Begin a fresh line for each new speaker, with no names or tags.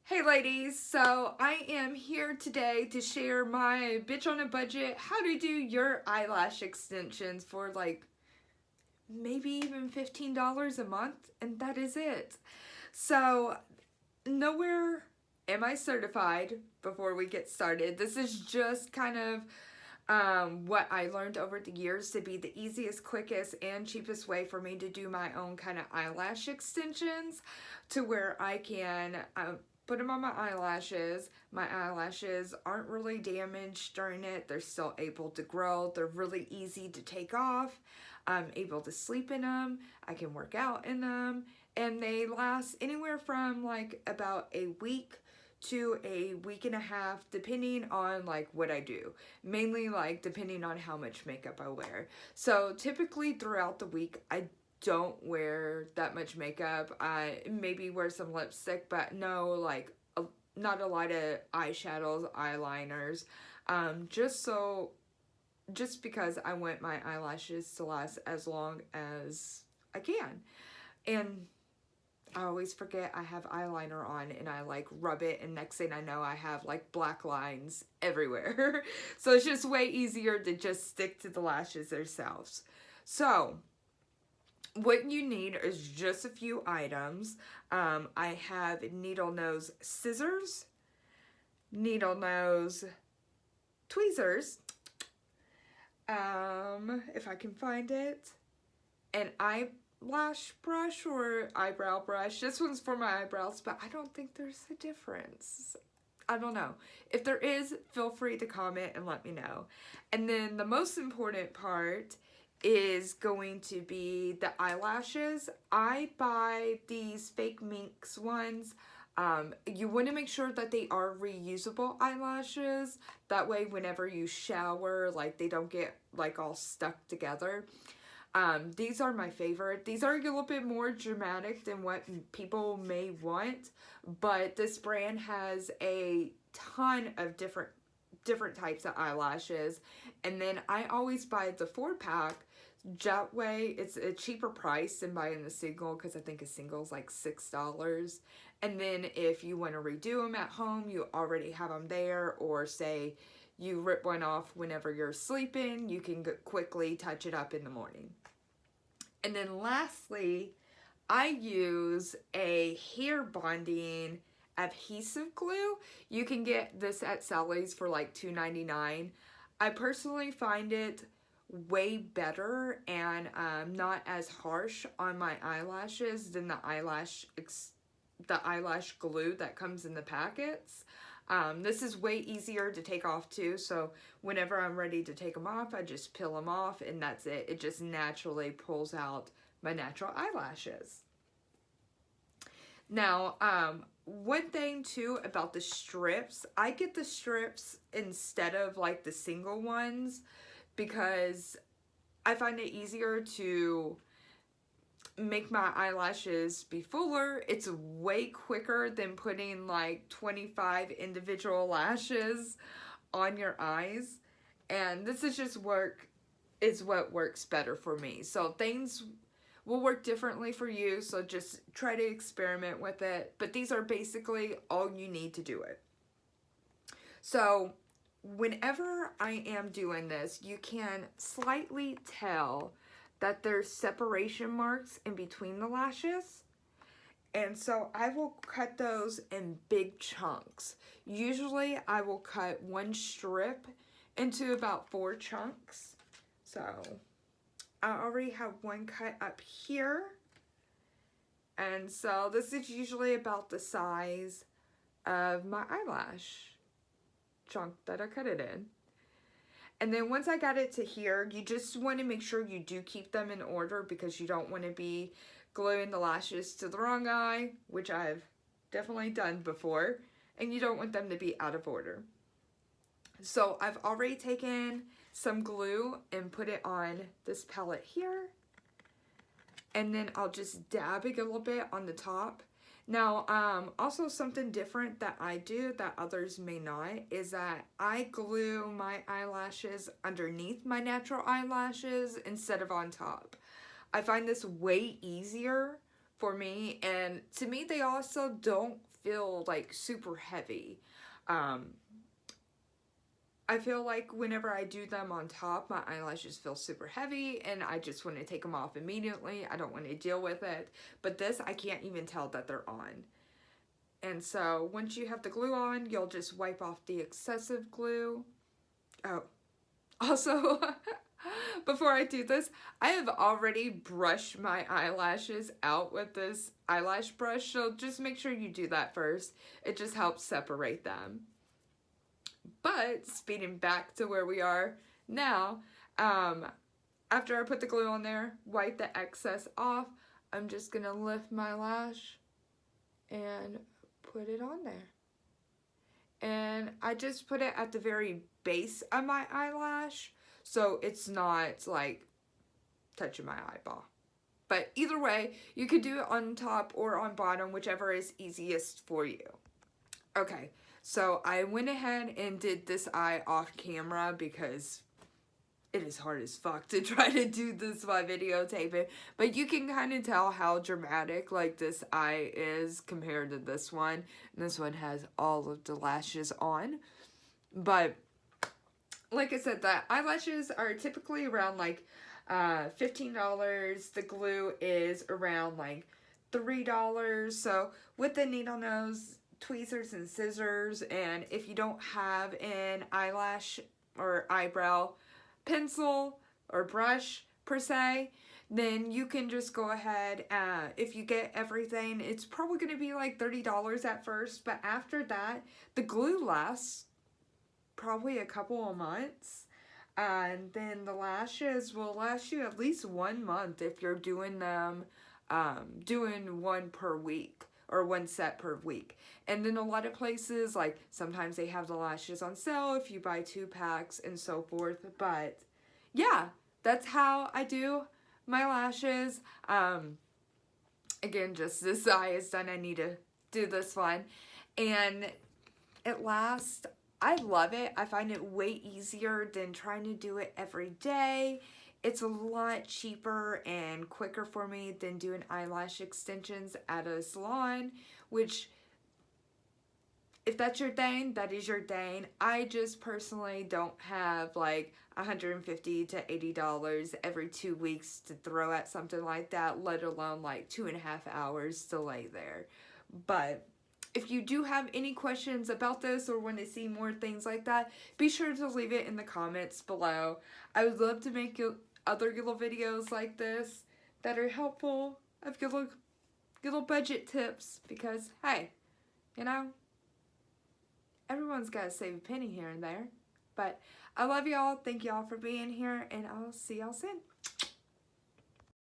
Hey ladies, so I am here today to share my bitch on a budget how to do your eyelash extensions for like maybe even $15 a month, and that is it. So nowhere am I certified before we get started. This is just kind of what I learned over the years to be the easiest, quickest, and cheapest way for me to do my own kind of eyelash extensions to where I can put them on my eyelashes. My eyelashes aren't really damaged during it. They're still able to grow. They're really easy to take off. I'm able to sleep in them. I can work out in them. And they last anywhere from like about a week to a week and a half, depending on like what I do. Mainly like depending on how much makeup I wear. So typically throughout the week, I don't wear that much makeup. I maybe wear some lipstick, but no, like not a lot of eyeshadows, eyeliners. Just because I want my eyelashes to last as long as I can. And I always forget I have eyeliner on and I like rub it, and next thing I know I have like black lines everywhere. So it's just way easier to just stick to the lashes themselves. So what you need is just a few items. I have needle nose scissors, needle nose tweezers, if I can find it, an eyelash brush or eyebrow brush. This one's for my eyebrows, but I don't think there's a difference. I don't know. If there is, feel free to comment and let me know. And then the most important part is going to be the eyelashes. I buy these FAUX MINK ones. You want to make sure that they are reusable eyelashes. That way whenever you shower, like they don't get like all stuck together. These are my favorite. These are a little bit more dramatic than what people may want, but this brand has a ton of different types of eyelashes. And then I always buy the 4-pack. That way it's a cheaper price than buying the single, because I think a single is like $6. And then if you want to redo them at home, you already have them there, or say you rip one off whenever you're sleeping, you can quickly touch it up in the morning. And then lastly, I use a hair bonding adhesive glue. You can get this at Sally's for like $2.99. I personally find it way better and not as harsh on my eyelashes than the eyelash glue that comes in the packets. This is way easier to take off too, so whenever I'm ready to take them off, I just peel them off and that's it. It just naturally pulls out my natural eyelashes. Now, one thing too about the strips, I get the strips instead of like the single ones because I find it easier to make my eyelashes be fuller. It's way quicker than putting like 25 individual lashes on your eyes, and this is just what works better for me. So things will work differently for you, so just try to experiment with it, but these are basically all you need to do it. So whenever I am doing this, you can slightly tell that there's separation marks in between the lashes. And so I will cut those in big chunks. Usually I will cut one strip into about 4 chunks. So I already have one cut up here. And so this is usually about the size of my eyelash chunk that I cut it in. And then once I got it to here, you just want to make sure you do keep them in order, because you don't want to be gluing the lashes to the wrong eye, which I've definitely done before, and you don't want them to be out of order. So I've already taken some glue and put it on this palette here, and then I'll just dab it a little bit on the top. Now, also something different that I do that others may not is that I glue my eyelashes underneath my natural eyelashes instead of on top. I find this way easier for me, and to me they also don't feel like super heavy. I feel like whenever I do them on top, my eyelashes feel super heavy and I just want to take them off immediately. I don't want to deal with it. But this, I can't even tell that they're on. And so once you have the glue on, you'll just wipe off the excessive glue. Oh, also, before I do this, I have already brushed my eyelashes out with this eyelash brush. So just make sure you do that first. It just helps separate them. But speeding back to where we are now, after I put the glue on there, wipe the excess off, I'm just going to lift my lash and put it on there. And I just put it at the very base of my eyelash, so it's not like touching my eyeball. But either way, you could do it on top or on bottom, whichever is easiest for you. Okay, so I went ahead and did this eye off camera because it is hard as fuck to try to do this while videotaping. But you can kind of tell how dramatic like this eye is compared to this one. And this one has all of the lashes on. But like I said, the eyelashes are typically around like $15. The glue is around like $3. So with the needle nose, tweezers and scissors, and if you don't have an eyelash or eyebrow pencil or brush per se, then you can just go ahead, if you get everything, it's probably going to be like $30 at first, but after that, the glue lasts probably a couple of months, and then the lashes will last you at least 1 month if you're doing them, doing one per week. Or one set per week. And then a lot of places, like sometimes they have the lashes on sale if you buy 2 packs and so forth. But yeah, that's how I do my lashes. Again, just this eye is done. I need to do this one. And it lasts. I love it. I find it way easier than trying to do it every day. It's a lot cheaper and quicker for me than doing eyelash extensions at a salon, which, if that's your thing, that is your thing. I just personally don't have like $150 to $80 every 2 weeks to throw at something like that, let alone like 2.5 hours to lay there. But if you do have any questions about this or want to see more things like that, be sure to leave it in the comments below. I would love to make other little videos like this that are helpful of little budget tips, because hey, you know, everyone's got to save a penny here and there. But I love y'all. Thank y'all for being here, and I'll see y'all soon.